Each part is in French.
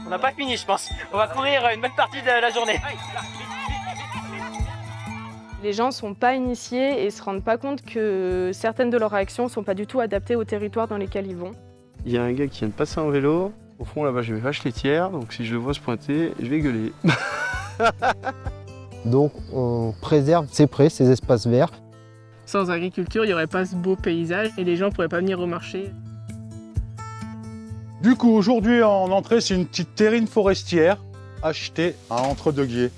On n'a pas fini, je pense. On va courir une bonne partie de la journée. Les gens ne sont pas initiés et ne se rendent pas compte que certaines de leurs réactions ne sont pas du tout adaptées au territoire dans lequel ils vont. Il y a un gars qui vient de passer en vélo. Au fond, là-bas, j'ai mes vaches laitières. Donc, si je le vois se pointer, je vais gueuler. Donc, on préserve ces prés, ces espaces verts. Sans agriculture, il n'y aurait pas ce beau paysage et les gens ne pourraient pas venir au marché. Du coup, aujourd'hui, en entrée, c'est une petite terrine forestière achetée à Entre-deux-Guiers.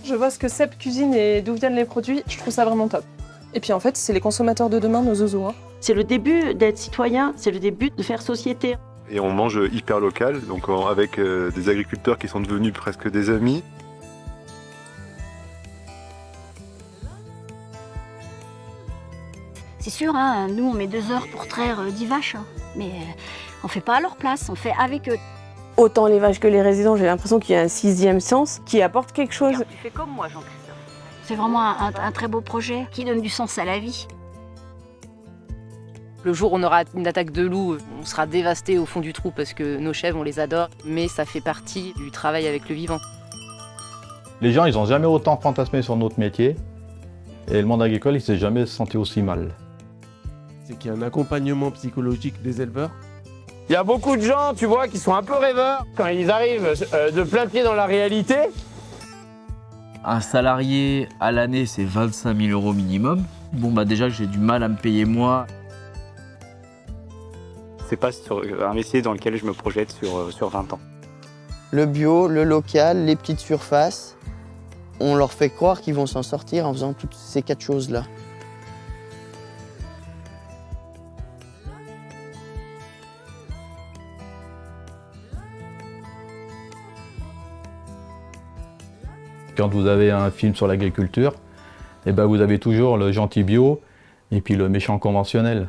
Je vois ce que Seb cuisine et d'où viennent les produits, je trouve ça vraiment top. Et puis en fait, c'est les consommateurs de demain, nos zozos. Hein. C'est le début d'être citoyen, c'est le début de faire société. Et on mange hyper local, donc avec des agriculteurs qui sont devenus presque des amis. C'est sûr, hein, nous on met 2 heures pour traire 10 vaches, hein, mais on fait pas à leur place, on fait avec eux. Autant les vaches que les résidents, j'ai l'impression qu'il y a un 6e sens qui apporte quelque chose. Tu fais comme moi, Jean-Christophe. C'est vraiment un très beau projet qui donne du sens à la vie. Le jour où on aura une attaque de loup, on sera dévasté au fond du trou parce que nos chèvres, on les adore, mais ça fait partie du travail avec le vivant. Les gens, ils n'ont jamais autant fantasmé sur notre métier et le monde agricole, il ne s'est jamais senti aussi mal. C'est qu'il y a un accompagnement psychologique des éleveurs. Il y a beaucoup de gens, tu vois, qui sont un peu rêveurs. Quand ils arrivent de plein pied dans la réalité. Un salarié à l'année, c'est 25 000 € minimum. Bon, bah déjà, j'ai du mal à me payer moi. C'est pas un métier dans lequel je me projette sur 20 ans. Le bio, le local, les petites surfaces, on leur fait croire qu'ils vont s'en sortir en faisant toutes ces 4 choses-là. Quand vous avez un film sur l'agriculture, eh ben vous avez toujours le gentil bio et puis le méchant conventionnel.